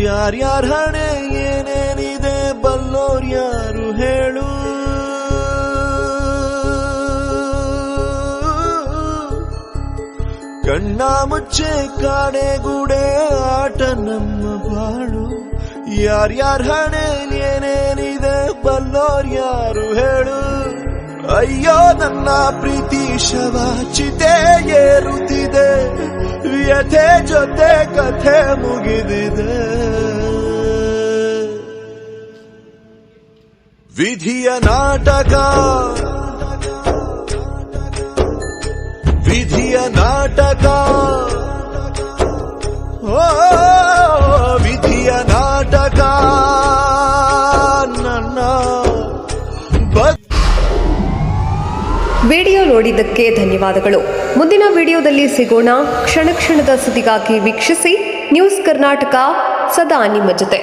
ಯಾರ್ಯಾರ ಹಣೆ ಏನೇನಿದೆ ಬಲ್ಲೋರ್ ಯಾರು ಹೇಳು. ಕಣ್ಣ ಮುಚ್ಚೆ ಕಾಡೆಗೂಡೆ ಆಟ ನಮ್ಮ ಬಾಳು. ಯಾರ್ಯಾರ ಹಣೆ ಏನೇನಿದೆ ಬಲ್ಲೋರ್ ಯಾರು ಹೇಳು. ಅಯ್ಯೋ ನನ್ನ ಪ್ರೀತಿ ಶವ ಚಿತೆ ಏರುತ್ತಿದೆ, ವ್ಯಥೆ ಜೊತೆ ಕಥೆ ಮುಗಿದಿದೆ. ವಿಧಿಯ ನಾಟಕ, ವಿಧಿಯ ನಾಟಕ, ಓ ವಿಧಿಯ ನಾಟಕ ನನ್ನ. ವಿಡಿಯೋ ನೋಡಿದ್ದಕ್ಕೆ ಧನ್ಯವಾದಗಳು. ಮುಂದಿನ ವಿಡಿಯೋದಲ್ಲಿ ಸಿಗೋಣ. ಕ್ಷಣ ಕ್ಷಣದ ಸುದ್ದಿಗಾಗಿ ವೀಕ್ಷಿಸಿ ನ್ಯೂಸ್ ಕರ್ನಾಟಕ, ಸದಾ ನಿಮ್ಮ ಜೊತೆ.